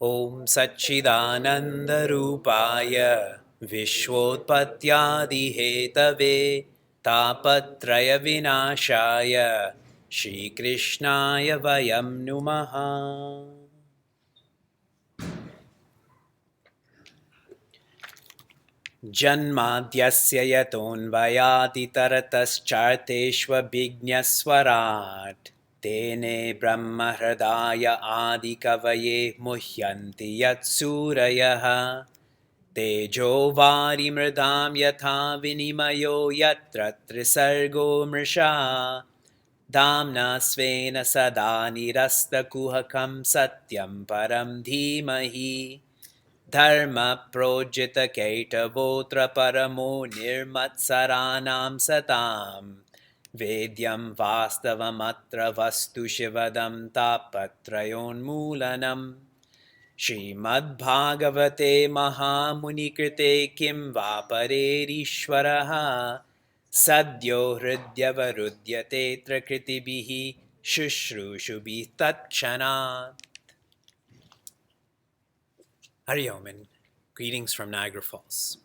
Om Satchidananda Rupaya Vishwotpatyadi Hetave Tapatraya Vinashaya Shri Krishnaya Vayam Numaha. Janmadhyasya yatonvayati tarataschaiteshva bhignaswarat Tene brahma hridaya adi kavaye muhyanti yatsurayaha Tejo vari mridam yatha vinimayo yatra trisargo mrisha Damna svena sada nirasta kuhakam satyam param dhimahi Dharma projita kaitavotra paramo nirmatsaranam satam Vedyam vastavamatra vastu shivadam tapatrayon mulanam Srimad Bhagavate Mahamunikrite kim vaparerishvaraha Sadyo hridyavarudyate trakritibihi shushrushubi tatkshanat. Hari Om and greetings from Niagara Falls.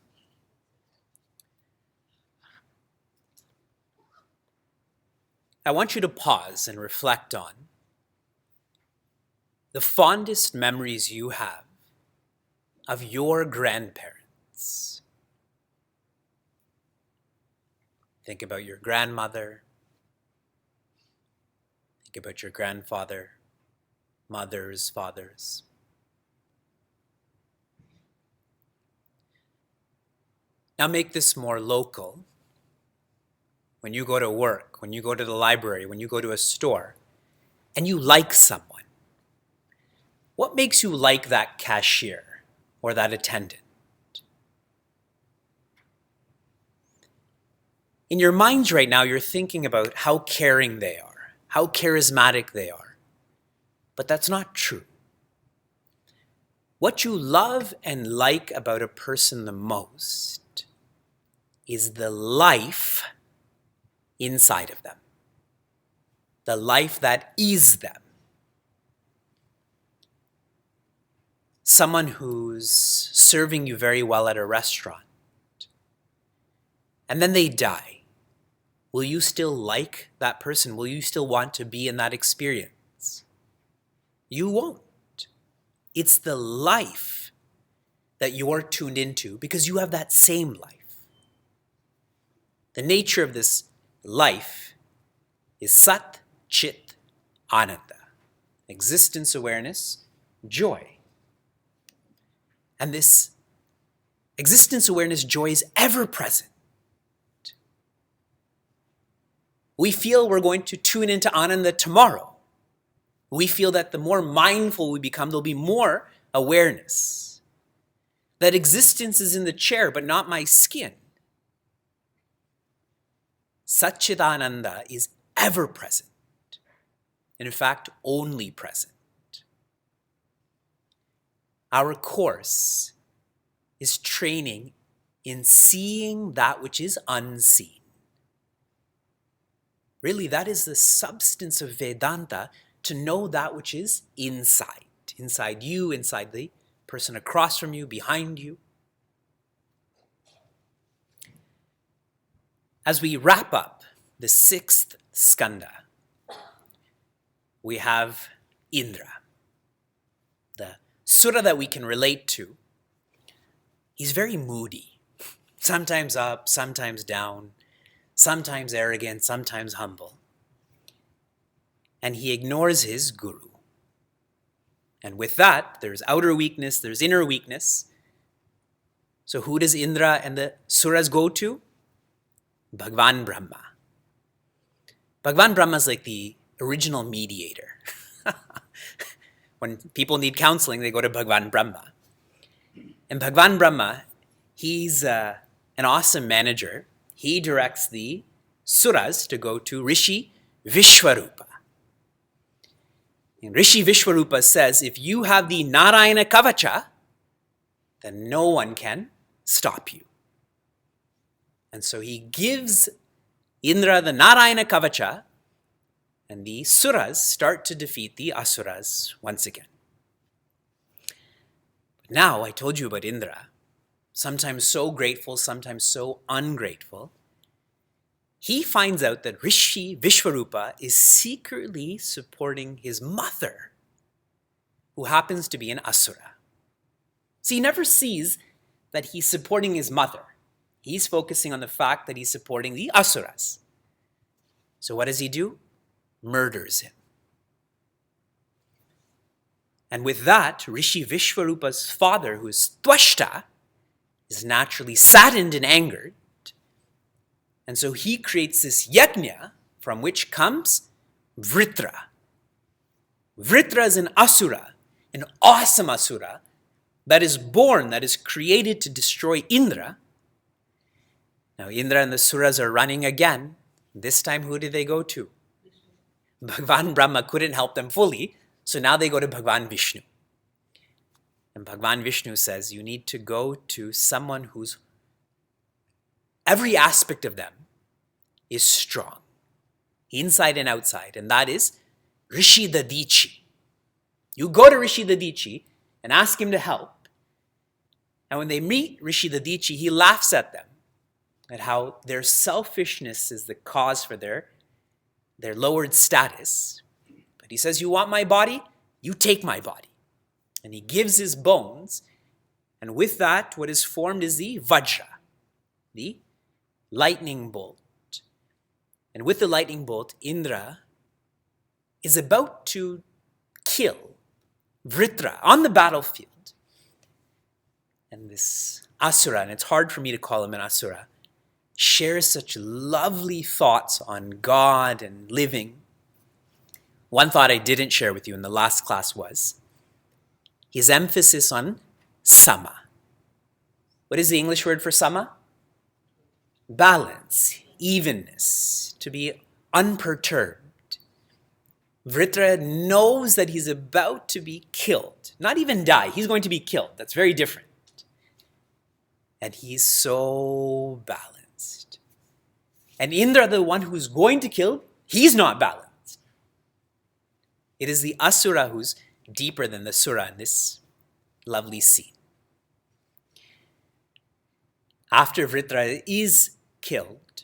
I want you to pause and reflect on the fondest memories you have of your grandparents. Think about your grandmother. Think about your grandfather, mothers, fathers. Now make this more local. When you go to work, when you go to the library, when you go to a store, and you like someone, what makes you like that cashier or that attendant? In your minds right now, you're thinking about how caring they are, how charismatic they are. But that's not true. What you love and like about a person the most is the life inside of them, the life that is them. Someone who's serving you very well at a restaurant, and then they die. Will you still like that person? Will you still want to be in that experience? You won't. It's the life that you're tuned into because you have that same life. The nature of this life is Sat, Chit, Ananda. Existence, awareness, joy. And this existence, awareness, joy is ever present. We feel we're going to tune into Ananda tomorrow. We feel that the more mindful we become, there'll be more awareness. That existence is in the chair, but not my skin. Satchidananda is ever present. And in fact, only present. Our course is training in seeing that which is unseen. Really, that is the substance of Vedanta, to know that which is inside. Inside you, inside the person across from you, behind you. As we wrap up the 6th skanda, we have Indra, the sura that we can relate to. He's very moody. sometimes up, sometimes down, sometimes arrogant, sometimes humble. And he ignores his guru. And with that, there's outer weakness, there's inner weakness. So who does Indra and the Suras go to? Bhagwan Brahma. Bhagwan Brahma is like the original mediator. When people need counseling, they go to Bhagwan Brahma. And Bhagwan Brahma, he's an awesome manager. He directs the Suras to go to Rishi Vishwarupa. And Rishi Vishwarupa says, if you have the Narayana Kavacha, then no one can stop you. And so he gives Indra the Narayana Kavacha, and the Suras start to defeat the Asuras once again. But now, I told you about Indra, sometimes so grateful, sometimes so ungrateful. He finds out that Rishi Vishwarupa is secretly supporting his mother, who happens to be an Asura. So he never sees that he's supporting his mother. He's focusing on the fact that he's supporting the Asuras. So what does he do? Murders him. And with that, Rishi Vishwarupa's father, who is Twashta, is naturally saddened and angered. And so he creates this yajna from which comes Vritra. Vritra is an asura, an awesome asura, that is born, that is created to destroy Indra. Now Indra and the Suras are running again. This time who did they go to? Bhagwan Brahma couldn't help them fully, so now they go to Bhagwan Vishnu. And Bhagwan Vishnu says, you need to go to someone whose every aspect of them is strong, inside and outside, and that is Rishi Dadichi. You go to Rishi Dadichi and ask him to help. And when they meet Rishi Dadichi, he laughs at them, at how their selfishness is the cause for their lowered status. But he says, you want my body? You take my body. And he gives his bones, and with that, what is formed is the Vajra, the lightning bolt. And with the lightning bolt, Indra is about to kill Vritra on the battlefield. And this Asura, and it's hard for me to call him an Asura, shares such lovely thoughts on God and living. One thought I didn't share with you in the last class was his emphasis on sama. What is the English word for sama? Balance, evenness, to be unperturbed. Vritra knows that he's about to be killed. Not even die, he's going to be killed. That's very different. And he's so balanced. And Indra, the one who's going to kill, he's not balanced. It is the Asura who's deeper than the Sura in this lovely scene. After Vritra is killed,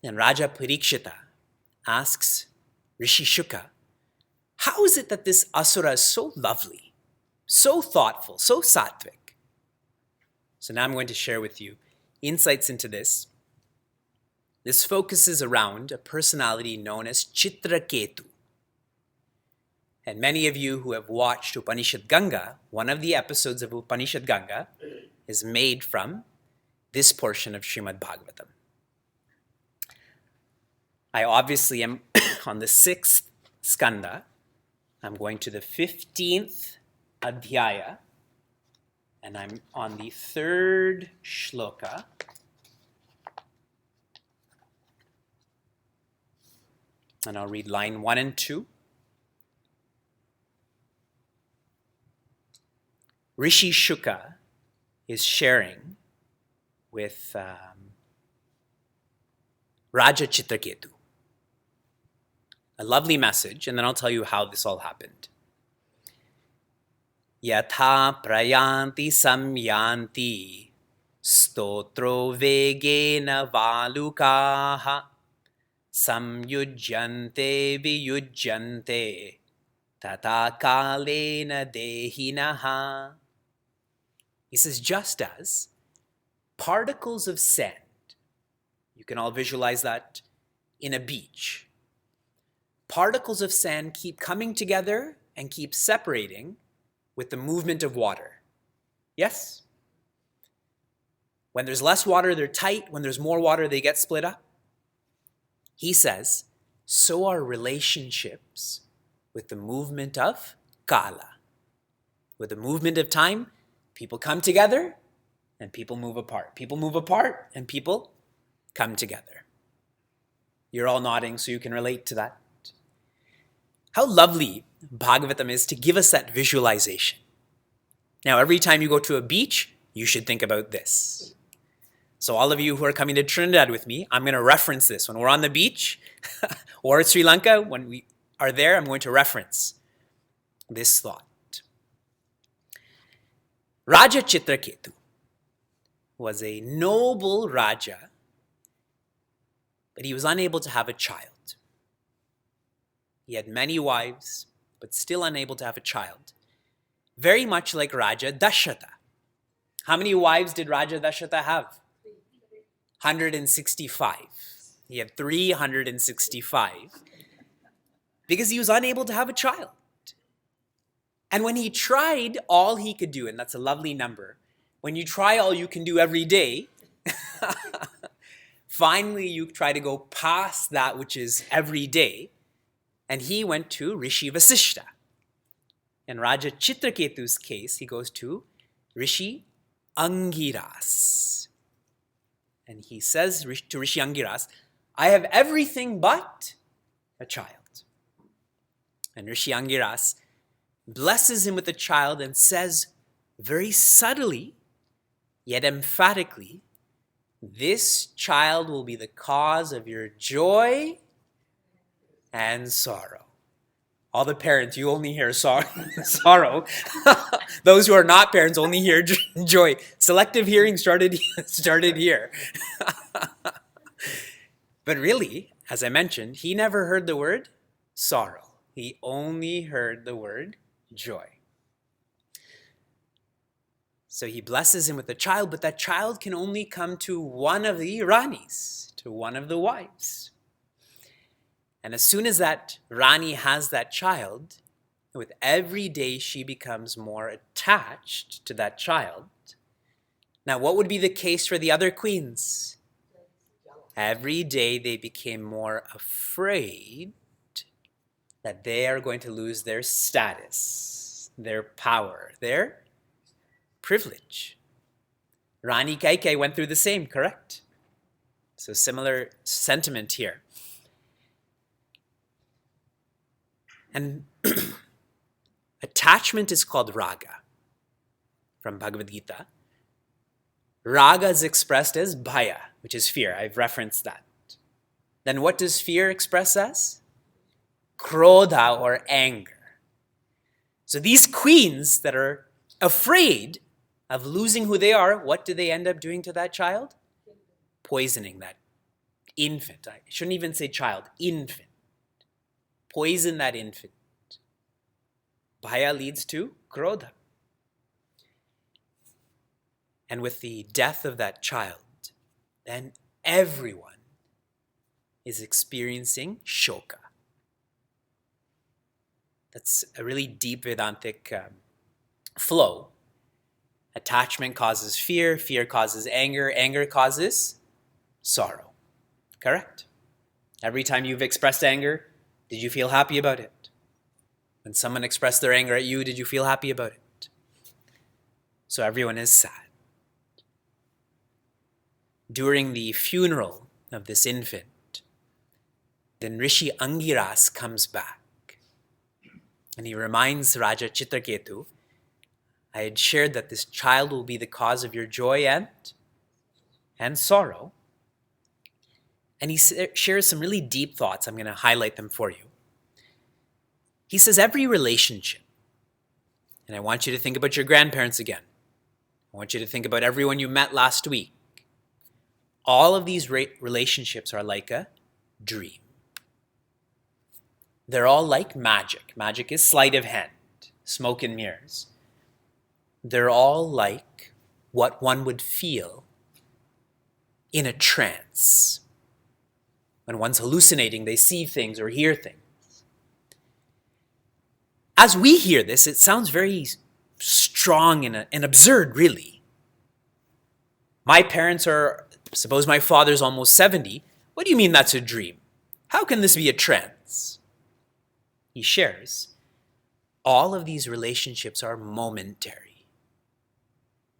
and Raja Parikshita asks Rishi Shuka, how is it that this Asura is so lovely, so thoughtful, so sattvic? So now I'm going to share with you insights into this. This focuses around a personality known as Chitraketu. And many of you who have watched Upanishad Ganga, one of the episodes of Upanishad Ganga is made from this portion of Srimad Bhagavatam. I obviously am on the 6th skanda. I'm going to the 15th adhyaya, and I'm on the 3rd shloka. And I'll read line 1 and 2. Rishi Shuka is sharing with Raja Chitraketu a lovely message, and then I'll tell you how this all happened. Yatha prayanti samyanti stotro vegena valukaha samyujjante viyujjante tata kalena dehinaha. He says, just as particles of sand. You can all visualize that in a beach. Particles of sand keep coming together and keep separating with the movement of water. Yes? When there's less water, they're tight. When there's more water, they get split up. He says, so are relationships with the movement of kala. With the movement of time, people come together and people move apart. People move apart and people come together. You're all nodding, so you can relate to that. How lovely Bhagavatam is to give us that visualization. Now, every time you go to a beach, you should think about this. So all of you who are coming to Trinidad with me, I'm going to reference this. When we're on the beach or Sri Lanka, when we are there, I'm going to reference this thought. Raja Chitraketu was a noble Raja, but he was unable to have a child. He had many wives, but still unable to have a child. Very much like Raja Dashatha. How many wives did Raja Dashatha have? 165. He had 365 because he was unable to have a child. And when he tried all he could do, and that's a lovely number, when you try all you can do every day, finally you try to go past that which is every day, and he went to Rishi Vasishta. In Raja Chitraketu's case, he goes to Rishi Angiras. And he says to Rishi Angiras, I have everything but a child. And Rishi Angiras blesses him with a child and says very subtly, yet emphatically, this child will be the cause of your joy and sorrow. All the parents, you only hear sorrow. Those who are not parents only hear joy. Selective hearing started here. But really, as I mentioned, he never heard the word sorrow. He only heard the word joy. So he blesses him with a child, but that child can only come to one of the Ranis, to one of the wives. And as soon as that Rani has that child, with every day she becomes more attached to that child. Now, what would be the case for the other queens? Every day they became more afraid that they are going to lose their status, their power, their privilege. Rani Kaikai went through the same, correct? So similar sentiment here. And attachment is called raga from Bhagavad Gita. Raga is expressed as bhaya, which is fear. I've referenced that. Then what does fear express as? Krodha, or anger. So these queens that are afraid of losing who they are, what do they end up doing to that child? Poisoning that infant. I shouldn't even say child, infant. Poison that infant. Bhaya leads to krodha. And with the death of that child, then everyone is experiencing shoka. That's a really deep Vedantic flow. Attachment causes fear, fear causes anger, anger causes sorrow. Correct? Every time you've expressed anger, did you feel happy about it? When someone expressed their anger at you, did you feel happy about it? So everyone is sad. During the funeral of this infant, then Rishi Angiras comes back. And he reminds Raja Chitraketu, I had shared that this child will be the cause of your joy and sorrow. And he shares some really deep thoughts. I'm going to highlight them for you. He says every relationship, and I want you to think about your grandparents again. I want you to think about everyone you met last week. All of these relationships are like a dream. They're all like magic. Magic is sleight of hand, smoke and mirrors. They're all like what one would feel in a trance. When one's hallucinating, they see things or hear things. As we hear this, it sounds very strong and absurd, really. My parents are, suppose my father's almost 70. What do you mean that's a dream? How can this be a trance? He shares, all of these relationships are momentary.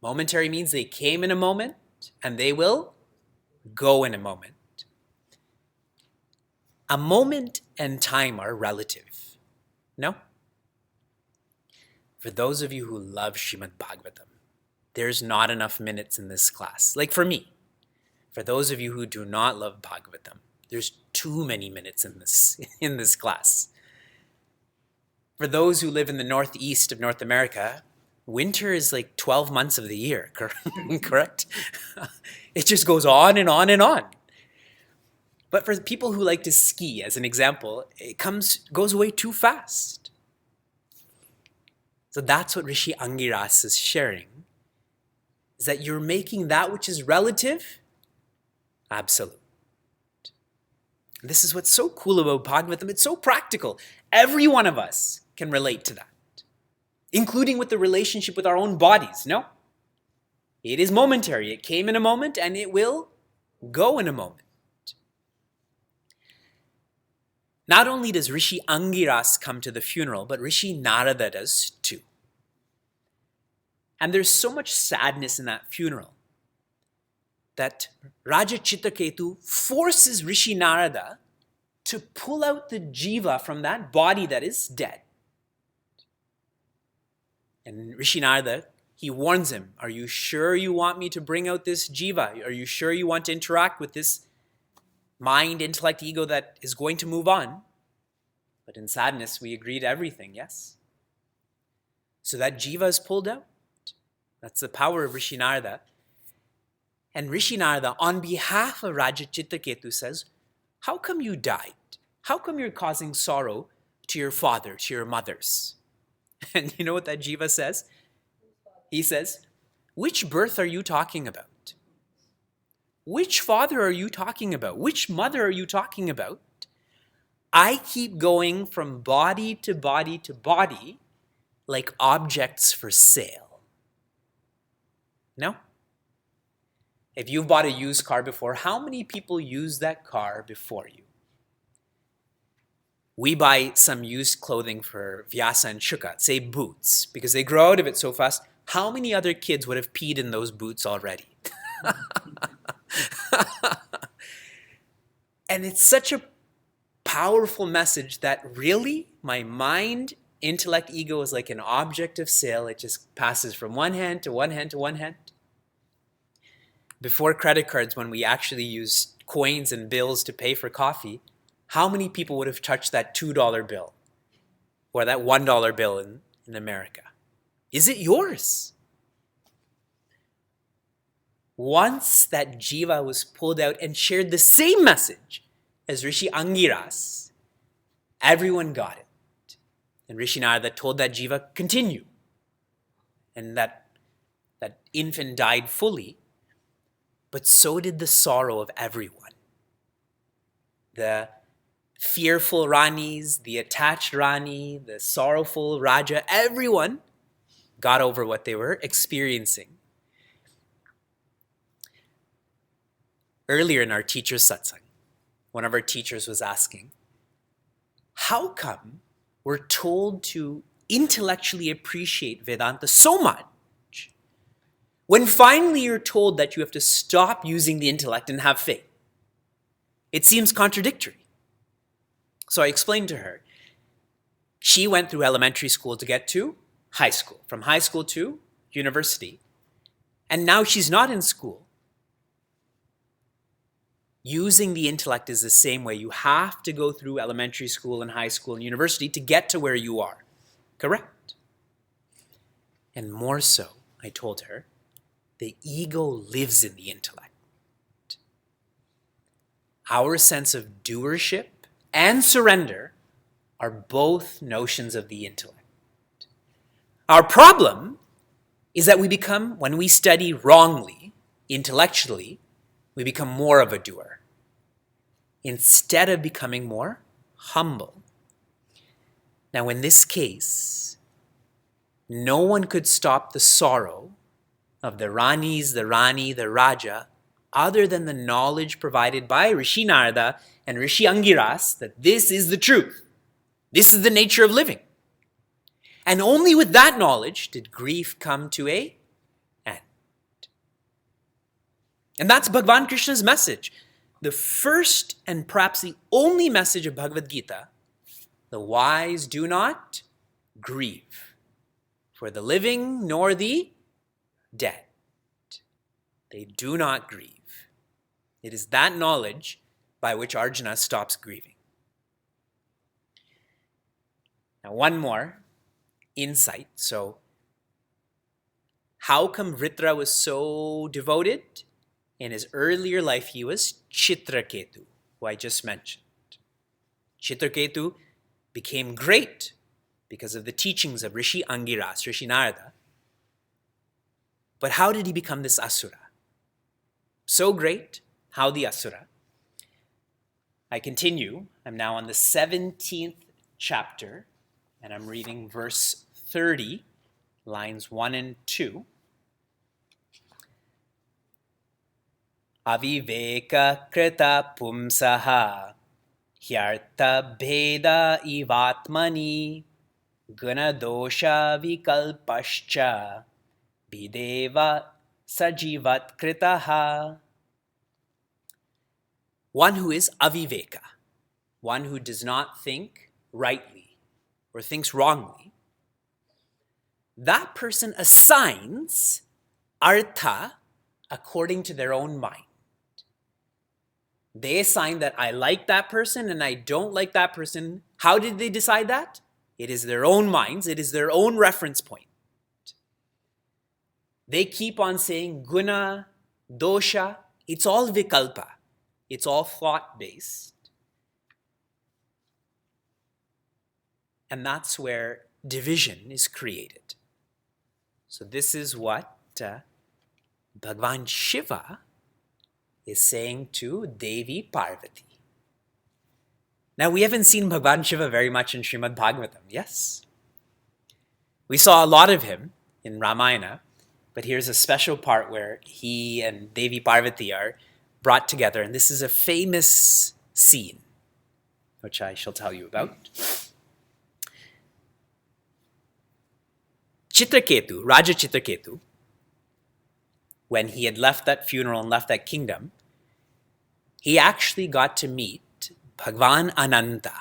Momentary means they came in a moment and they will go in a moment. A moment and time are relative. No? For those of you who love Srimad Bhagavatam, there's not enough minutes in this class. Like for me. For those of you who do not love Bhagavatam, there's too many minutes in this class. For those who live in the northeast of North America, winter is like 12 months of the year, correct? It just goes on and on and on. But for people who like to ski, as an example, it goes away too fast. So that's what Rishi Angiras is sharing, is that you're making that which is relative absolute. And this is what's so cool about Bhagavatam. It's so practical. Every one of us can relate to that, including with the relationship with our own bodies. No? It is momentary. It came in a moment and it will go in a moment. Not only does Rishi Angiras come to the funeral, but Rishi Narada does too. And there's so much sadness in that funeral that Raja Chitraketu forces Rishi Narada to pull out the jiva from that body that is dead. And Rishi Narada, he warns him, are you sure you want me to bring out this jiva? Are you sure you want to interact with this mind, intellect, ego that is going to move on? But in sadness, we agree to everything, yes? So that jiva is pulled out. That's the power of Rishi Narada. And Rishi Narada, on behalf of Raja Chitraketu, says, how come you died? How come you're causing sorrow to your father, to your mothers? And you know what that jiva says? He says, which birth are you talking about? Which father are you talking about? Which mother are you talking about? I keep going from body to body to body like objects for sale. No? If you've bought a used car before, how many people use that car before you? We buy some used clothing for Vyasa and Shuka, say boots, because they grow out of it so fast. How many other kids would have peed in those boots already? And it's such a powerful message that really my mind, intellect, ego is like an object of sale. It just passes from one hand to one hand to one hand. Before credit cards, when we actually used coins and bills to pay for coffee, how many people would have touched that $2 bill or that $1 bill in America? Is it yours? Once that jiva was pulled out and shared the same message as Rishi Angiras, everyone got it. And Rishi Narada told that jiva, continue. And that infant died fully, but so did the sorrow of everyone. The fearful Ranis, the attached Rani, the sorrowful Raja, everyone got over what they were experiencing. Earlier in our teacher's satsang, one of our teachers was asking, how come we're told to intellectually appreciate Vedanta so much when finally you're told that you have to stop using the intellect and have faith? It seems contradictory. So I explained to her, she went through elementary school to get to high school, from high school to university, and now she's not in school. Using the intellect is the same way. You have to go through elementary school and high school and university to get to where you are. Correct? And more so, I told her, the ego lives in the intellect. Our sense of doership and surrender are both notions of the intellect. Our problem is that we become, when we study wrongly, intellectually, We become more of a doer instead of becoming more humble. Now, in this case, no one could stop the sorrow of the Ranis, the Rani, the Raja, other than the knowledge provided by Rishi Narada and Rishi Angiras that this is the truth. This is the nature of living. And only with that knowledge did grief come to an end. And that's Bhagavan Krishna's message. The first and perhaps the only message of Bhagavad Gita: the wise do not grieve for the living nor the dead. They do not grieve. It is that knowledge by which Arjuna stops grieving. Now, one more insight. So, how come Vritra was so devoted? In his earlier life, he was Chitraketu, who I just mentioned. Chitraketu became great because of the teachings of Rishi Angiras, Rishi Narada. But how did he become this Asura? So great, how the Asura? I continue. I'm now on the 17th chapter, and I'm reading verse 30, lines 1 and 2. Aviveka krita pumsaha hyartha bheda ivatmani guna dosha vikalpascha videva sajivat kritaha. One who is aviveka, one who does not think rightly or thinks wrongly, that person assigns artha according to their own mind. They assign that I like that person and I don't like that person. How did they decide that? It is their own minds. It is their own reference point. They keep on saying guna, dosha. It's all vikalpa. It's all thought-based. And that's where division is created. So this is what Bhagavan Shiva is saying to Devi Parvati. Now, we haven't seen Bhagavan Shiva very much in Srimad Bhagavatam, yes? We saw a lot of him in Ramayana, but here's a special part where he and Devi Parvati are brought together, and this is a famous scene, which I shall tell you about. Chitraketu, Raja Chitraketu, when he had left that funeral and left that kingdom, he actually got to meet Bhagavan Ananta.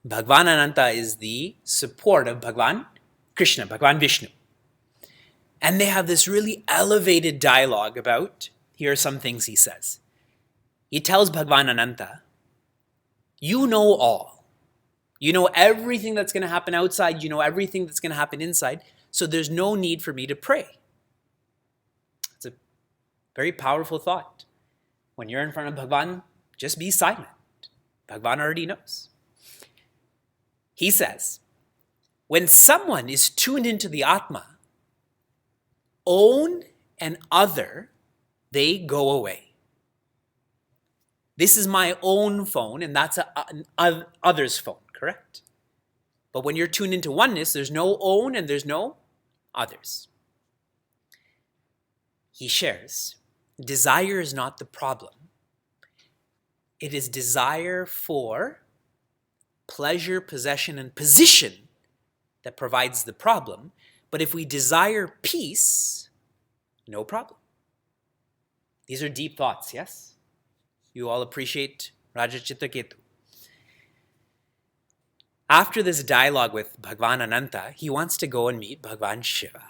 Bhagavan Ananta is the support of Bhagavan Krishna, Bhagavan Vishnu. And they have this really elevated dialogue about, here are some things he says. He tells Bhagavan Ananta, you know all. You know everything that's going to happen outside. You know everything that's going to happen inside. So there's no need for me to pray. It's a very powerful thought. When you're in front of Bhagavan, just be silent. Bhagavan already knows. He says, when someone is tuned into the Atma, own and other, they go away. This is my own phone, and that's an other's phone, correct? But when you're tuned into oneness, there's no own and there's no others. He shares, desire is not the problem. It is desire for pleasure, possession, and position that provides the problem. But if we desire peace, no problem. These are deep thoughts, yes? You all appreciate Raja Chitraketu. After this dialogue with Bhagavan Ananta, he wants to go and meet Bhagavan Shiva.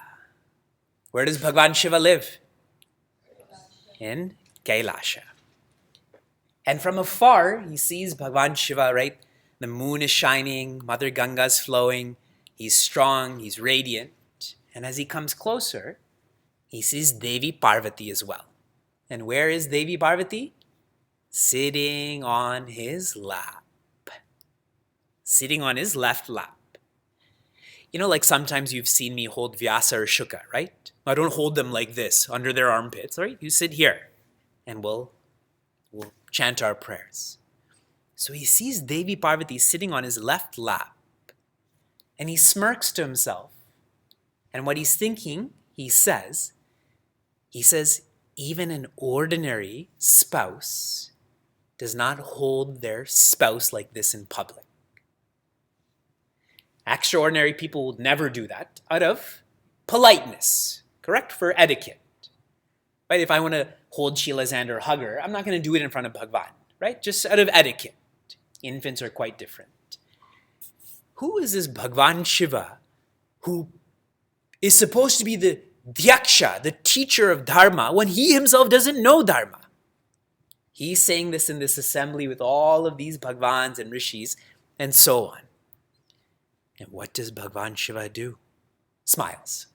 Where does Bhagavan Shiva live? In Kailasha. And from afar, he sees Bhagavan Shiva, right? The moon is shining, Mother Ganga is flowing, he's strong, he's radiant. And as he comes closer, he sees Devi Parvati as well. And where is Devi Parvati? Sitting on his lap. Sitting on his left lap. You know, like sometimes you've seen me hold Vyasa or Shuka, right? I don't hold them like this, under their armpits, right? You sit here. and we'll chant our prayers. So he sees Devi Parvati sitting on his left lap, and he smirks to himself. And what he's thinking, he says, even an ordinary spouse does not hold their spouse like this in public. Extraordinary people would never do that out of politeness, correct? For etiquette. Right? If I want to hold Sheila's hand or hug her, I'm not going to do it in front of Bhagwan, right? Just out of etiquette. Infants are quite different. Who is this Bhagwan Shiva who is supposed to be the Dhyaksha, the teacher of Dharma, when he himself doesn't know Dharma? He's saying this in this assembly with all of these Bhagwans and Rishis and so on. And what does Bhagwan Shiva do? Smiles.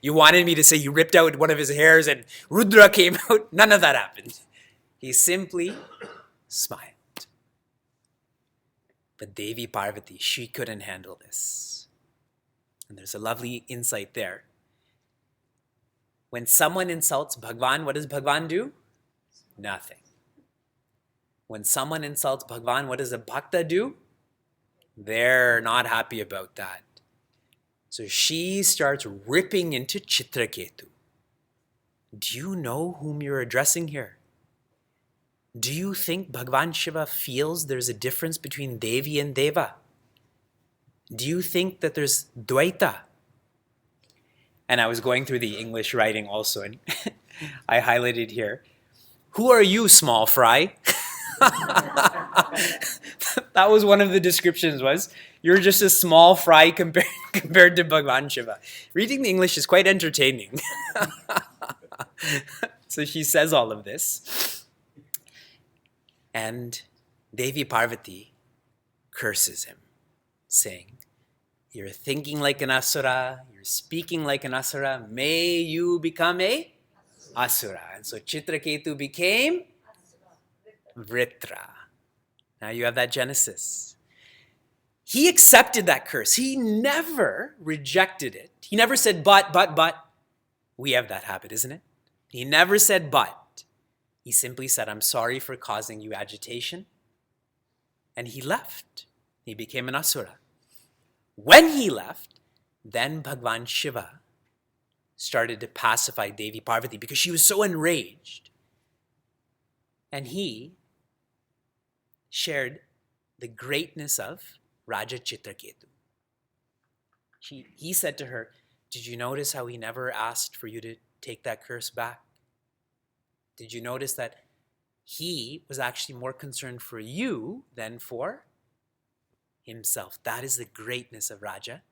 You wanted me to say he ripped out one of his hairs and Rudra came out. None of that happened. He simply smiled. But Devi Parvati, she couldn't handle this. And there's a lovely insight there. When someone insults Bhagwan, what does Bhagwan do? Nothing. When someone insults Bhagwan, what does a bhakta do? They're not happy about that. So she starts ripping into Chitraketu. Do you know whom you're addressing here? Do you think Bhagwan Shiva feels there's a difference between Devi and Deva? Do you think that there's Dvaita? And I was going through the English writing also, and I highlighted here, who are you, small fry? That was one of the descriptions was, you're just a small fry compared to Bhagwan Shiva. Reading the English is quite entertaining. So she says all of this. And Devi Parvati curses him, saying, you're thinking like an asura, you're speaking like an asura, may you become a asura. And so Chitraketu became Vritra. Now you have that Genesis. He accepted that curse. He never rejected it. He never said, but. We have that habit, isn't it? He never said, but. He simply said, I'm sorry for causing you agitation. And he left. He became an asura. When he left, then Bhagwan Shiva started to pacify Devi Parvati because she was so enraged. And he shared the greatness of Raja Chitraketu. He said to her, did you notice how he never asked for you to take that curse back? Did you notice that he was actually more concerned for you than for himself? That is the greatness of Raja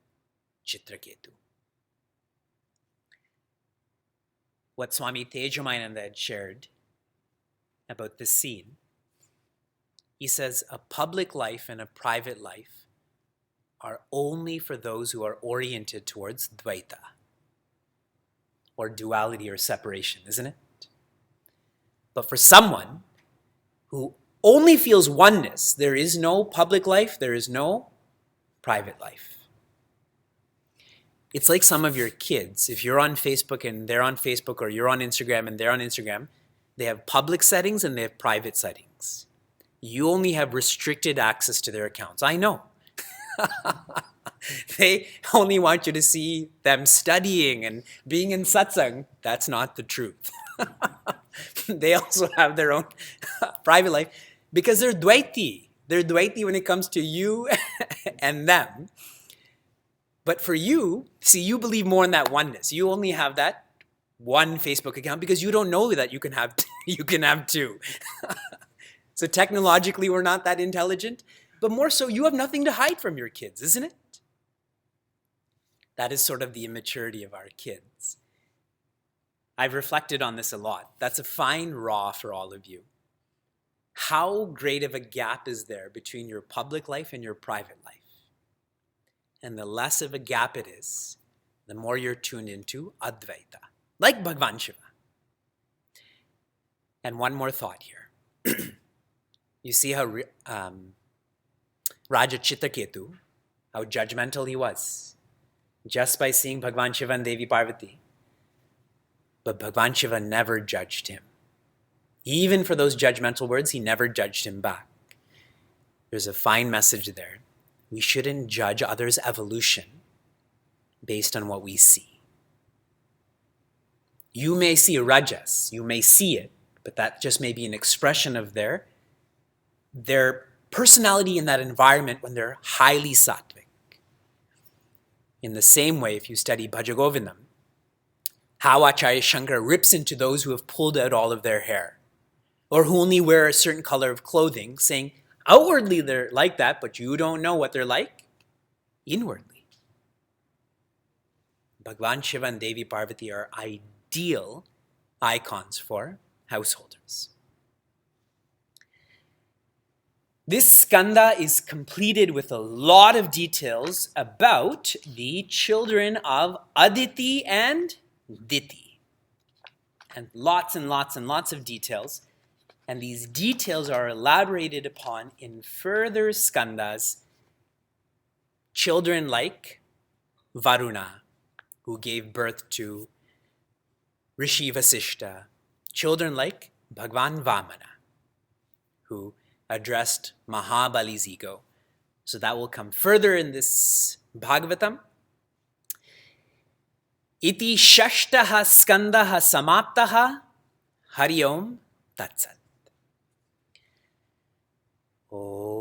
Chitraketu. What Swami Tejomayananda had shared about this scene, he says a public life and a private life are only for those who are oriented towards Dvaita, or duality or separation, isn't it? But for someone who only feels oneness, there is no public life, there is no private life. It's like some of your kids. If you're on Facebook and they're on Facebook, or you're on Instagram and they're on Instagram, they have public settings and they have private settings. You only have restricted access to their accounts. I know. They only want you to see them studying and being in satsang. That's not the truth. They also have their own private life because they're Dvaiti. They're Dvaiti when it comes to you and them. But for you, see, you believe more in that oneness. You only have that one Facebook account because you don't know that you can have two. So technologically, we're not that intelligent. But more so, you have nothing to hide from your kids, isn't it? That is sort of the immaturity of our kids. I've reflected on this a lot. That's a fine raw for all of you. How great of a gap is there between your public life and your private life? And the less of a gap it is, the more you're tuned into Advaita, like Bhagwan Shiva. And one more thought here. You see how Raja Chitraketu, how judgmental he was, just by seeing Bhagwan Shiva and Devi Parvati. But Bhagwan Shiva never judged him. Even for those judgmental words, he never judged him back. There's a fine message there. We shouldn't judge others' evolution based on what we see. You may see a rajas, you may see it, but that just may be an expression of their personality in that environment when they're highly sattvic. In the same way, if you study Bhajagovindam, how Acharya Shankara rips into those who have pulled out all of their hair, or who only wear a certain color of clothing, saying, outwardly they're like that, but you don't know what they're like inwardly. Bhagwan Shiva and Devi Parvati are ideal icons for householders. This skanda is completed with a lot of details about the children of Aditi and Diti. And lots of details. And these details are elaborated upon in further skandas. Children like Varuna, who gave birth to Rishi Vasishta. Children like Bhagwan Vamana, who addressed Mahabali's ego. So that will come further in this Bhagavatam. Iti shashtaha skandaha samaptaha Hari Om Tat Sat. Oh.